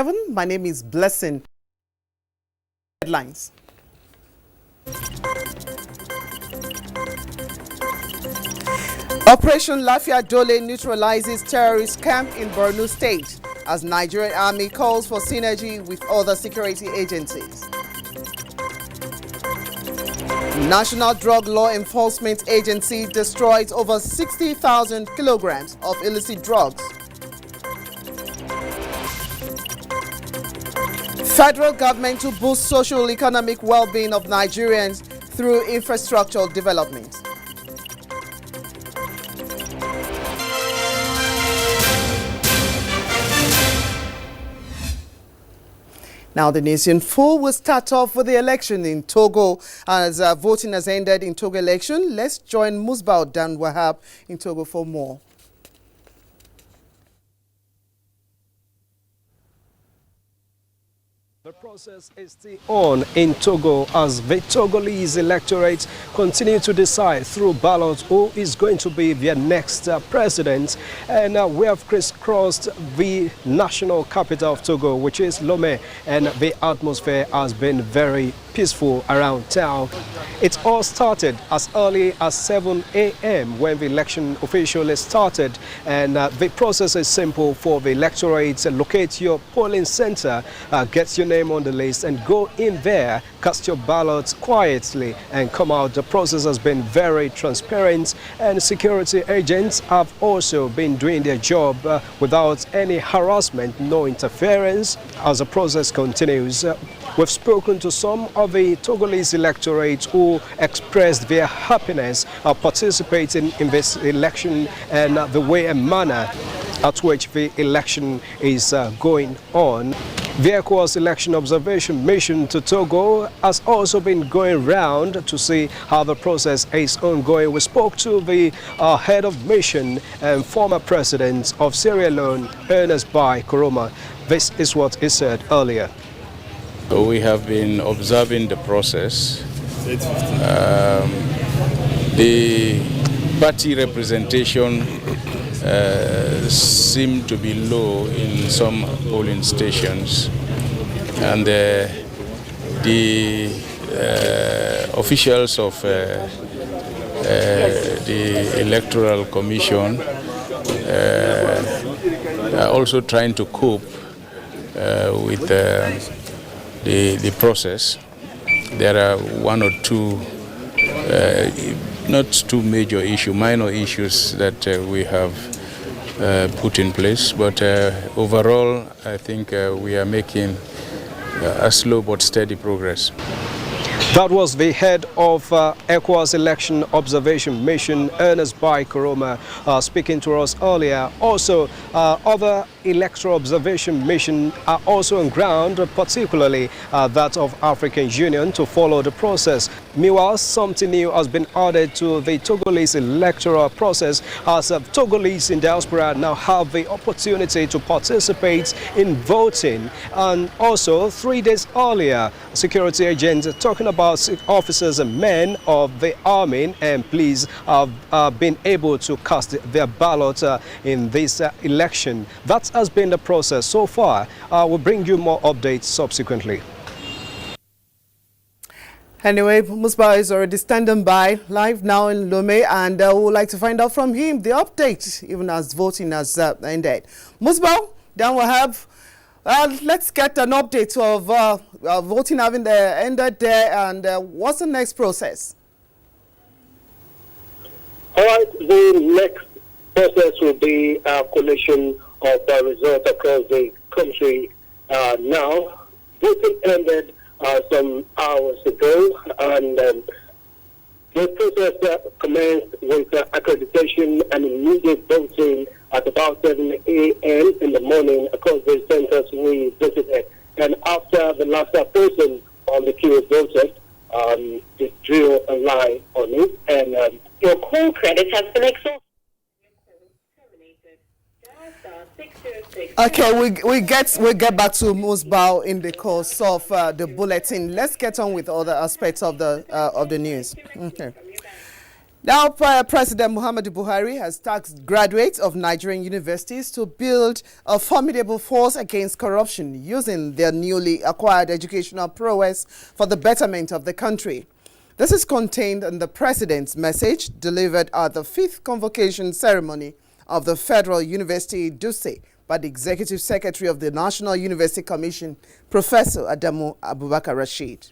7. My name is Blessing. Headlines. Operation Lafia Dole neutralizes terrorist camp in Borno State as Nigerian army calls for synergy with other security agencies. National Drug Law Enforcement Agency destroys over 60,000 kilograms of illicit drugs. Federal government to boost social economic well-being of Nigerians through infrastructural development. Now, the nation full will start off with the election in Togo as voting has ended in Togo election. Let's join Musbao Dan Wahab in Togo for more. The process is still on in Togo as the Togolese electorate continue to decide through ballot who is going to be their next president. And we have crisscrossed the national capital of Togo, which is Lomé, and the atmosphere has been very peaceful around town. It all started as early as 7 a.m. when the election officially started, and the process is simple for the electorate. Locate your polling center, get your name on the list and go in there, cast your ballot quietly and come out. The process has been very transparent, and security agents have also been doing their job without any harassment, no interference as the process continues. We've spoken to some of the Togolese electorate who expressed their happiness participating in this election and the way and manner at which the election is going on. The ECOWAS election observation mission to Togo has also been going round to see how the process is ongoing. We spoke to the head of mission and former president of Sierra Leone, Ernest Bai Koroma. This is what he said earlier. We have been observing the process. The party representation seemed to be low in some polling stations, and the officials of the Electoral Commission are also trying to cope with the process. There are one or two, not two major issues, minor issues that we have put in place, but overall I think we are making a slow but steady progress. That was the head of ECOWAS election observation mission, Ernest Bai Koroma, speaking to us earlier. Also, other electoral observation mission are also on ground, particularly that of African Union, to follow the process. Meanwhile, something new has been added to the Togolese electoral process as Togolese in diaspora now have the opportunity to participate in voting. And also, 3 days earlier, security agents talking about officers and men of the army and police have been able to cast their ballot in this election. That has been the process so far. We'll bring you more updates subsequently. Anyway, Musba is already standing by live now in Lomé, and we would like to find out from him the update, even as voting has ended. Musba, then we'll have, let's get an update of voting having ended there, and what's the next process? All right, the next process will be a collation of the results across the country. Now, voting ended some hours ago, and the process commenced with accreditation and immediate voting at about 7 a.m. in the morning across the centers we visited. And after the last person on the queue voted, they drew a line on it, and your call credit has been exhausted. Okay, we get back to Musbao in the course of the bulletin. Let's get on with other aspects of the news. Okay. Now, President Muhammadu Buhari has tasked graduates of Nigerian universities to build a formidable force against corruption using their newly acquired educational prowess for the betterment of the country. This is contained in the President's message delivered at the 5th convocation ceremony of the Federal University Dutse by the Executive Secretary of the National University Commission, Professor Adamu Abubakar Rashid.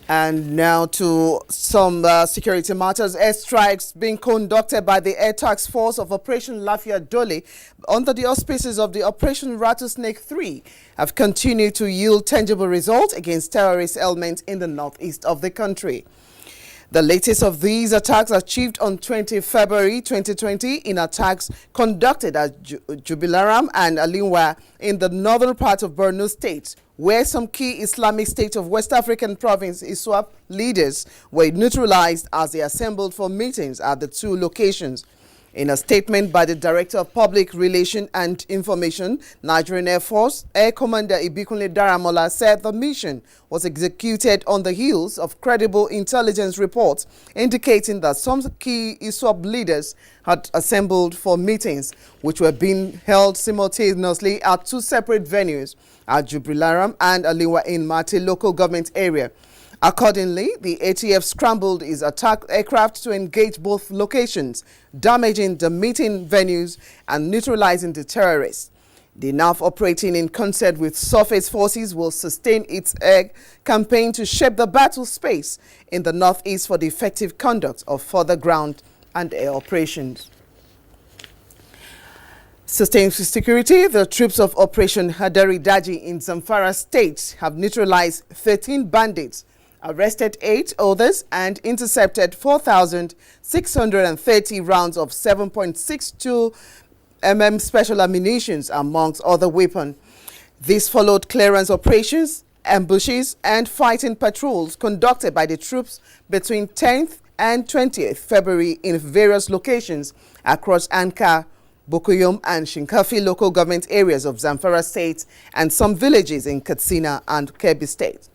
And now to some security matters. Airstrikes being conducted by the Air Task Force of Operation Lafia Dole under the auspices of the Operation Rattlesnake 3 have continued to yield tangible results against terrorist elements in the northeast of the country. The latest of these attacks achieved on 20 February 2020 in attacks conducted at Jubilaram and Alinwa in the northern part of Borno State, where some key Islamic State of West African province ISWAP leaders were neutralized as they assembled for meetings at the two locations. In a statement by the Director of Public Relations and Information, Nigerian Air Force, Air Commander Ibikunle Daramola said the mission was executed on the heels of credible intelligence reports indicating that some key ISWAP leaders had assembled for meetings, which were being held simultaneously at two separate venues at Jubilaram and Aliwa in Mate local government area. Accordingly, the ATF scrambled its attack aircraft to engage both locations, damaging the meeting venues and neutralizing the terrorists. The NAF, operating in concert with surface forces, will sustain its air campaign to shape the battle space in the northeast for the effective conduct of further ground and air operations. Sustained security, the troops of Operation Hadari Daji in Zamfara State have neutralized 13 bandits, arrested 8 others, and intercepted 4,630 rounds of 7.62 mm special ammunitions, amongst other weapons. This followed clearance operations, ambushes, and fighting patrols conducted by the troops between 10th and 20th February in various locations across Anka, Bokuyum, and Shinkafi local government areas of Zamfara State and some villages in Katsina and Kebbi State.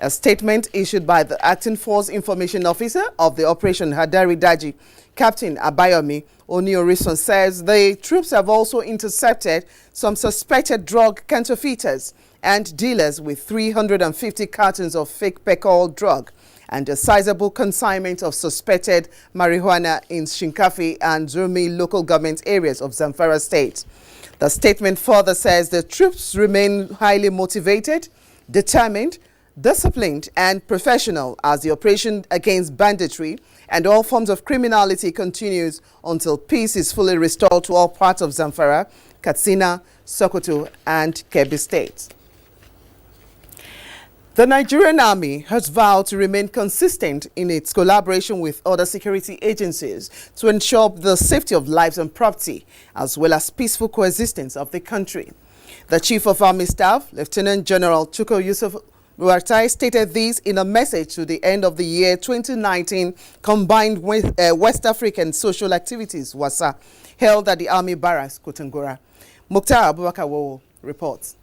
A statement issued by the Acting Force Information Officer of the Operation Hadari Daji, Captain Abayomi Oniorison, says the troops have also intercepted some suspected drug counterfeiters and dealers with 350 cartons of fake Pecol drug and a sizable consignment of suspected marijuana in Shinkafi and Zurmi local government areas of Zamfara State. The statement further says the troops remain highly motivated, determined, disciplined and professional as the operation against banditry and all forms of criminality continues until peace is fully restored to all parts of Zamfara, Katsina, Sokoto and Kebbi State. The Nigerian Army has vowed to remain consistent in its collaboration with other security agencies to ensure the safety of lives and property, as well as peaceful coexistence of the country. The Chief of Army Staff, Lieutenant General Chuko Yusuf Ruartai, stated this in a message to the end of the year 2019 combined with West African social activities WASA held at the Army Barracks, Kotangora. Mukhtar Abubakar Wowo reports.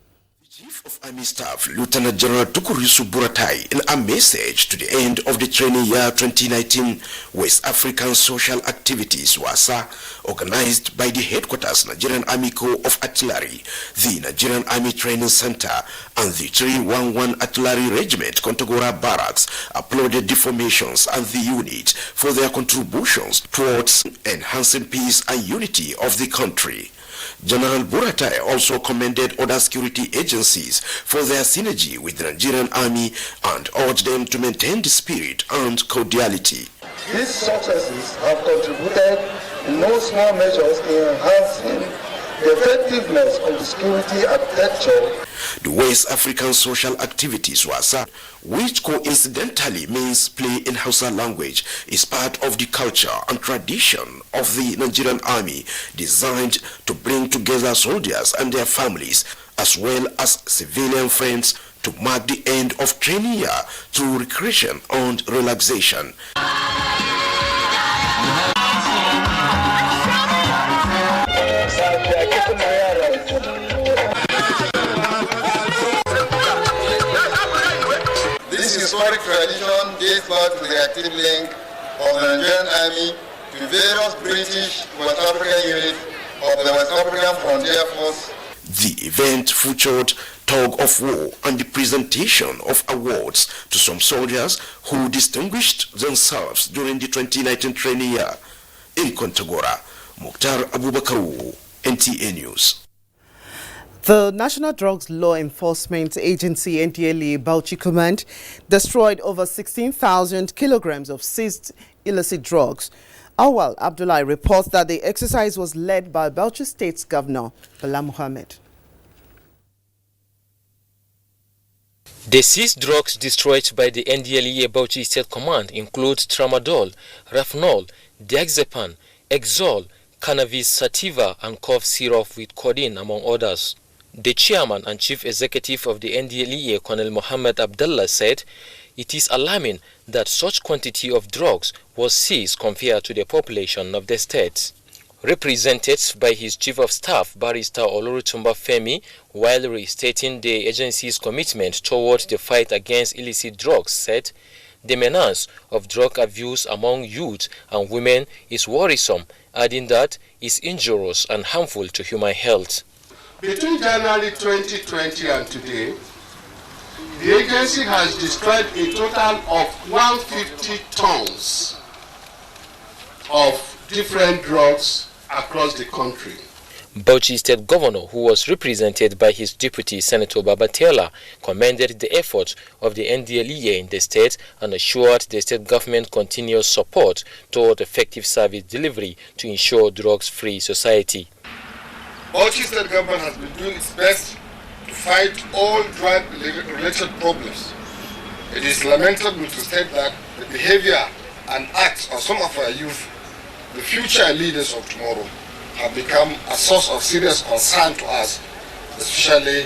Chief of Army Staff, Lieutenant General Tukurisu Buratai, in a message to the end of the training year 2019 West African Social Activities WASA, organized by the Headquarters Nigerian Army Corps of Artillery, the Nigerian Army Training Center, and the 311 Artillery Regiment Kontagora Barracks, applauded the formations and the unit for their contributions towards enhancing peace and unity of the country. General Buratai also commended other security agencies for their synergy with the Nigerian Army and urged them to maintain the spirit and cordiality. These successes have contributed in no small measures in enhancing the effectiveness of the security architecture. The West African Social Activities WASA, which coincidentally means play in Hausa language, is part of the culture and tradition of the Nigerian Army, designed to bring together soldiers and their families, as well as civilian friends, to mark the end of training year through recreation and relaxation. This historic tradition exploit with the active link of the Nigerian Army to various British West African units of the West African Frontier Force. The event featured tug of war and the presentation of awards to some soldiers who distinguished themselves during the 2019 training year. In Kontagora, Mukhtar Abubakar, NTA News. The National Drugs Law Enforcement Agency NDLEA Bauchi Command destroyed over 16,000 kilograms of seized illicit drugs. Awal Abdullahi reports that the exercise was led by Bauchi State's Governor Bala Mohammed. The seized drugs destroyed by the NDLEA Bauchi State Command include tramadol, rafnol, diazepam, Exol, cannabis sativa and cough syrup with codeine, among others. The chairman and chief executive of the NDLEA, Colonel Mohammed Abdullah, said it is alarming that such quantity of drugs was seized compared to the population of the state. Represented by his chief of staff, Barrister Olurutumba Femi, while restating the agency's commitment towards the fight against illicit drugs, said the menace of drug abuse among youth and women is worrisome, adding that it's injurious and harmful to human health. Between January 2020 and today, the agency has destroyed a total of 150 tons of different drugs across the country. Bauchi State Governor, who was represented by his deputy, Senator Babatela, commended the efforts of the NDLEA in the state and assured the state government continuous support toward effective service delivery to ensure drugs-free society. Bauchi State Government has been doing its best to fight all drug-related problems. It is lamentable to state that the behavior and acts of some of our youth, the future leaders of tomorrow, have become a source of serious concern to us, especially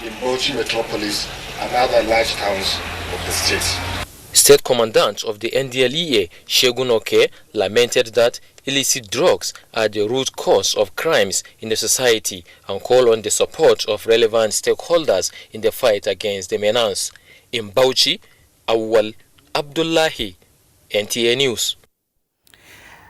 in Bauchi metropolis and other large towns of the state. State Commandant of the NDLEA, Shegun Oke, lamented that illicit drugs are the root cause of crimes in the society and called on the support of relevant stakeholders in the fight against the menace. In Bauchi, Awal Abdullahi, NTA News.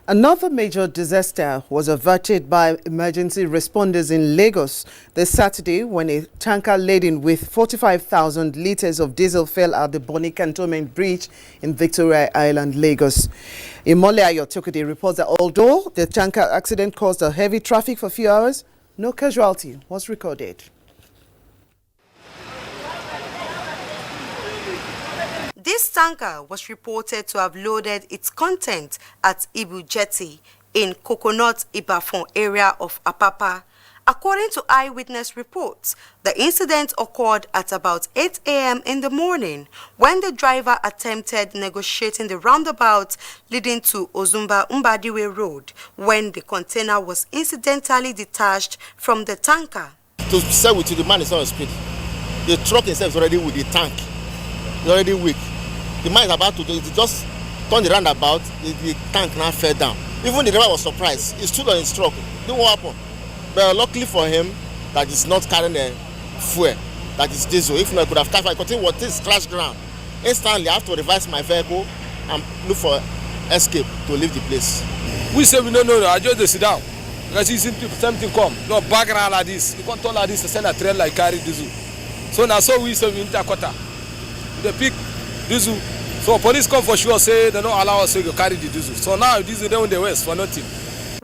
Another major disaster was averted by emergency responders in Lagos this Saturday when a tanker laden with 45,000 litres of diesel fell at the Bonny Cantonment Bridge in Victoria Island, Lagos. Imole Ayotokode reports that although the tanker accident caused a heavy traffic for a few hours, no casualty was recorded. This tanker was reported to have loaded its content at Ibu Jetty in Coconut Ibafon area of Apapa. According to eyewitness reports, the incident occurred at about 8 a.m. in the morning when the driver attempted negotiating the roundabout leading to Ozumba Mbadiwe Road when the container was incidentally detached from the tanker. To say with you, the man is not on speed. The truck itself is already with the tank. It's already weak. The man is about to do it, just turn the roundabout, the tank now fell down. Even the driver was surprised. He stood on his truck. Didn't what happened. But luckily for him, that is not carrying a fuel, that is diesel. If not, I could have carried. I continued what is crashed ground. Instantly, I have to revise my vehicle and look for escape to leave the place. We say we don't know. I just sit down. Because you see something come. No background like this. You can't turn like this to send a train like carry diesel. So now so we say we enter quarter. The pick diesel. So police come for sure say they don't allow us to carry the diesel. So now diesel they on the west for nothing.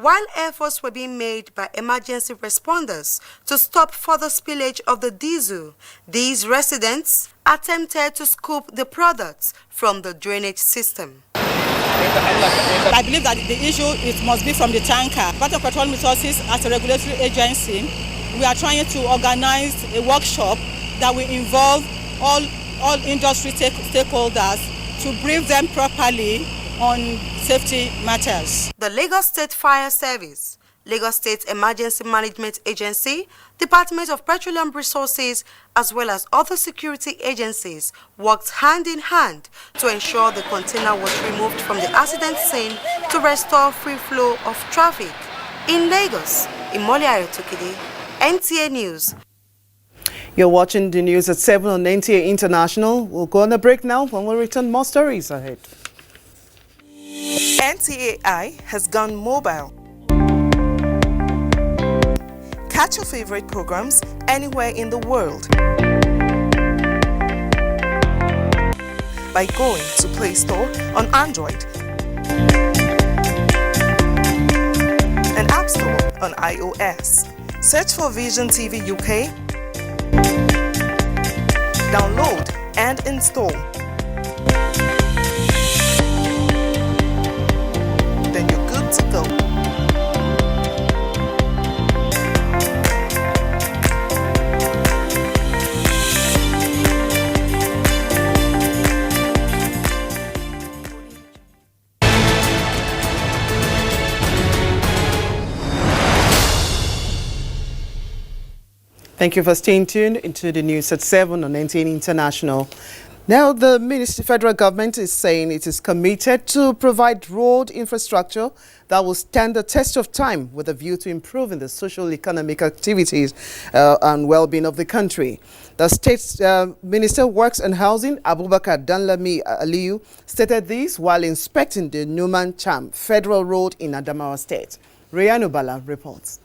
While efforts were being made by emergency responders to stop further spillage of the diesel, these residents attempted to scoop the products from the drainage system. I believe that the issue must be from the tanker. Part of Petroleum Resources as a regulatory agency, we are trying to organize a workshop that will involve all industry stakeholders to brief them properly on safety matters. The Lagos State Fire Service, Lagos State Emergency Management Agency, Department of Petroleum Resources, as well as other security agencies worked hand in hand to ensure the container was removed from the accident scene to restore free flow of traffic. In Lagos, Imole Ayotokide, NTA News. You're watching the news at 7 on NTA International. We'll go on a break now. When we return, more stories ahead. NTAI has gone mobile. Catch your favorite programs anywhere in the world by going to Play Store on Android and App Store on iOS. Search for Vision TV UK, download and install. Then you're good to go. Thank you for staying tuned into the news at 7 on NTN International. Now, the federal government is saying it is committed to provide road infrastructure that will stand the test of time with a view to improving the social economic activities and well-being of the country. The State Minister of Works and Housing, Abubakar Danlami Aliyu, stated this while inspecting the Numan Cham Federal Road in Adamawa State. Rayanu Bala reports.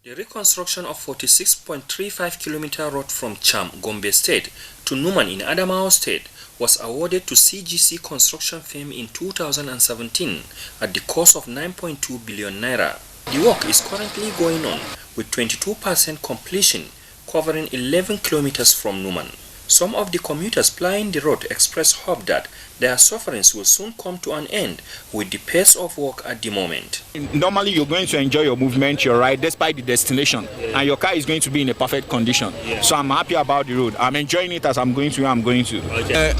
The reconstruction of 46.35 kilometer road from Cham, Gombe State to Numan in Adamawa State was awarded to CGC construction firm in 2017 at the cost of 9.2 billion naira. The work is currently going on with 22% completion, covering 11 kilometers from Numan. Some of the commuters plying the road expressed hope that their sufferings will soon come to an end with the pace of work at the moment. Normally you're going to enjoy your movement, your ride, despite the destination, and your car is going to be in a perfect condition. So I'm happy about the road. I'm enjoying it as I'm going to where I'm going to.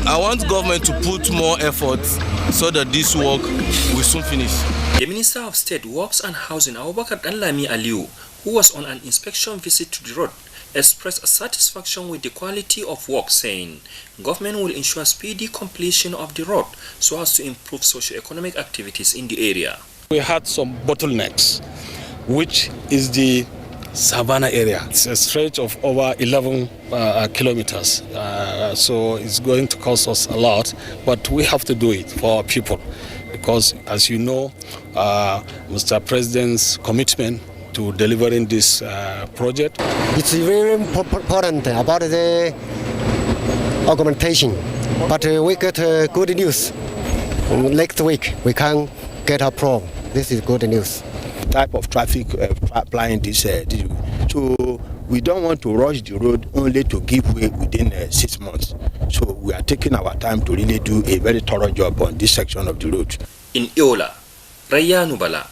I want government to put more effort so that this work will soon finish. The Minister of State Works and Housing, Abubakar Danlami Aliyu, who was on an inspection visit to the road, expressed satisfaction with the quality of work, saying government will ensure speedy completion of the road so as to improve socio-economic activities in the area. We had some bottlenecks, which is the Savannah area. It's a stretch of over 11 kilometers, so it's going to cost us a lot, but we have to do it for our people because, as you know, Mr. President's commitment to delivering this project. It's very important about the augmentation, but we get good news. Next week we can get a pro. This is good news. Type of traffic applying this, so we don't want to rush the road only to give way within 6 months. So we are taking our time to really do a very thorough job on this section of the road. In Iola, Rayanu Bala,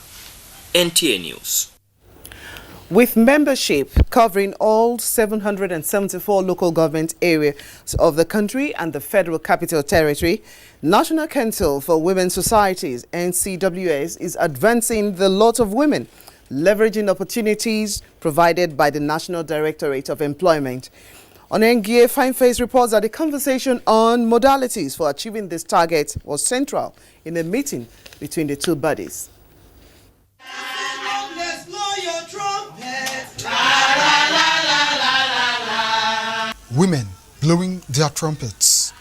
NTA News. With membership covering all 774 local government areas of the country and the Federal Capital Territory, National Council for Women's Societies, NCWS, is advancing the lot of women, leveraging opportunities provided by the National Directorate of Employment. On NGA, Fine Face reports that the conversation on modalities for achieving this target was central in a meeting between the two bodies. Women blowing their trumpets,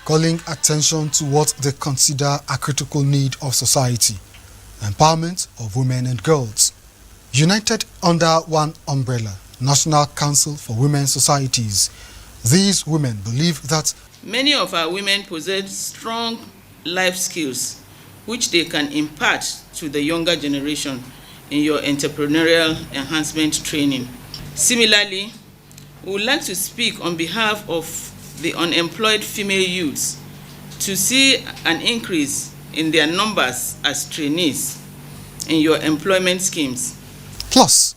calling attention to what they consider a critical need of society, empowerment of women and girls. United under one umbrella, National Council for Women's Societies, these women believe that many of our women possess strong life skills which they can impart to the younger generation in your entrepreneurial enhancement training. Similarly, we would like to speak on behalf of the unemployed female youths to see an increase in their numbers as trainees in your employment schemes. Plus,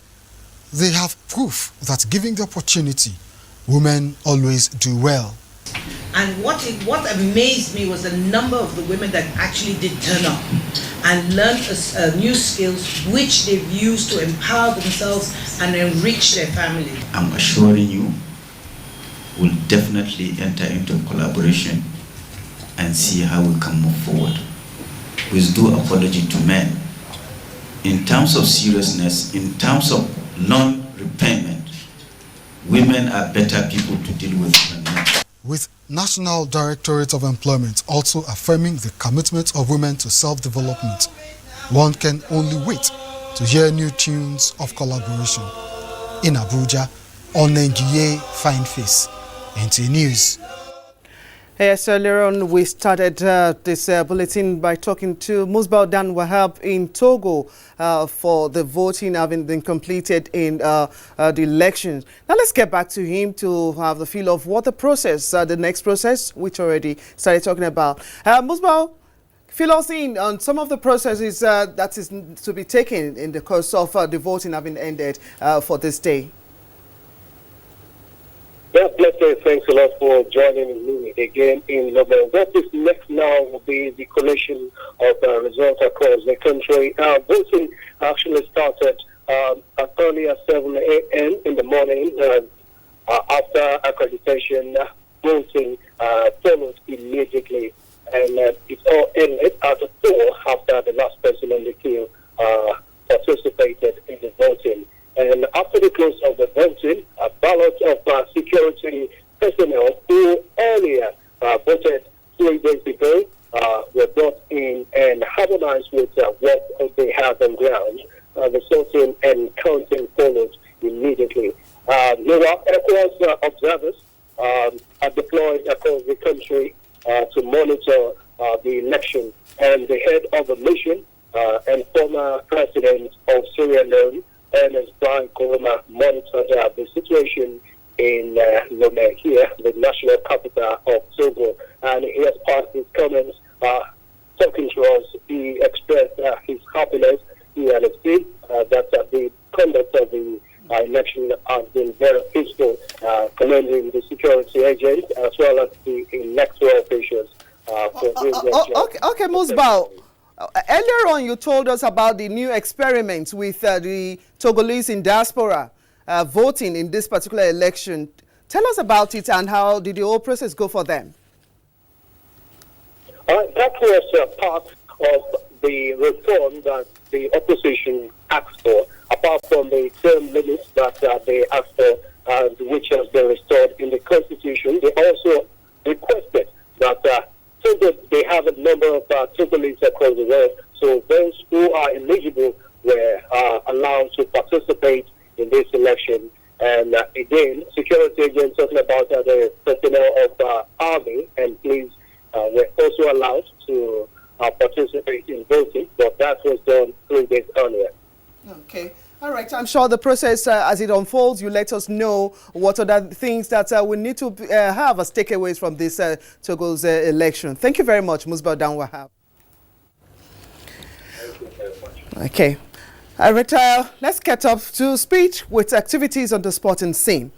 they have proof that given the opportunity, women always do well. And what amazed me was the number of the women that actually did turn up and learned new skills which they've used to empower themselves and enrich their family. I'm assuring you, we'll definitely enter into collaboration and see how we can move forward. With due apology to men, in terms of seriousness, in terms of loan repayment, women are better people to deal with than men. With National Directorate of Employment also affirming the commitment of women to self-development, one can only wait to hear new tunes of collaboration. In Abuja, on Nigerian Fine Face, NTA News. Yes, earlier on we started this bulletin by talking to Musbau Dan Wahab in Togo for the voting having been completed in the elections. Now let's get back to him to have the feel of what the process, the next process, which already started talking about. Musbau, fill us in on some of the processes that is to be taken in the course of the voting having ended for this day. Yes, thanks a lot for joining me again in Lomé. What is next now will be the collation of results across the country. Voting actually started as early as 7 a.m. in the morning. After accreditation, voting followed immediately. And it all ended at 4 after the last person on the queue participated in the voting. And after the close of the voting, a ballot of security personnel who earlier voted 3 days ago were brought in and harmonized with what they have on ground. The sorting and counting followed immediately. Meanwhile, ECOWAS observers are deployed across the country to monitor the election. And the head of the mission and former president of Sierra Leone, Ernest Brian Koroma, monitored the situation in Lomé here, the national capital of Togo. And he has passed his comments talking to us. He expressed his happiness. He had seen that the conduct of the election has been very peaceful, commending the security agents as well as the electoral officials for doing their job. Okay, Musbau. Earlier on, you told us about the new experiment with the Togolese in diaspora voting in this particular election. Tell us about it and how did the whole process go for them? That was part of the reform that the opposition asked for, apart from the term limits that they asked for, which has been restored in the Constitution. They also requested that so that they have a number of Togolese across the world. So those who are eligible were allowed to participate in this election. And again, security agents talking about the personnel of army and police were also allowed to participate in voting, but that was done 3 days earlier. Okay. All right. I'm sure the process, as it unfolds, you let us know what are the things that we need to have as takeaways from this Togo's election. Thank you very much, Musbau Dan Wahab. Okay. All right. Let's get up to speed with activities on the sporting scene.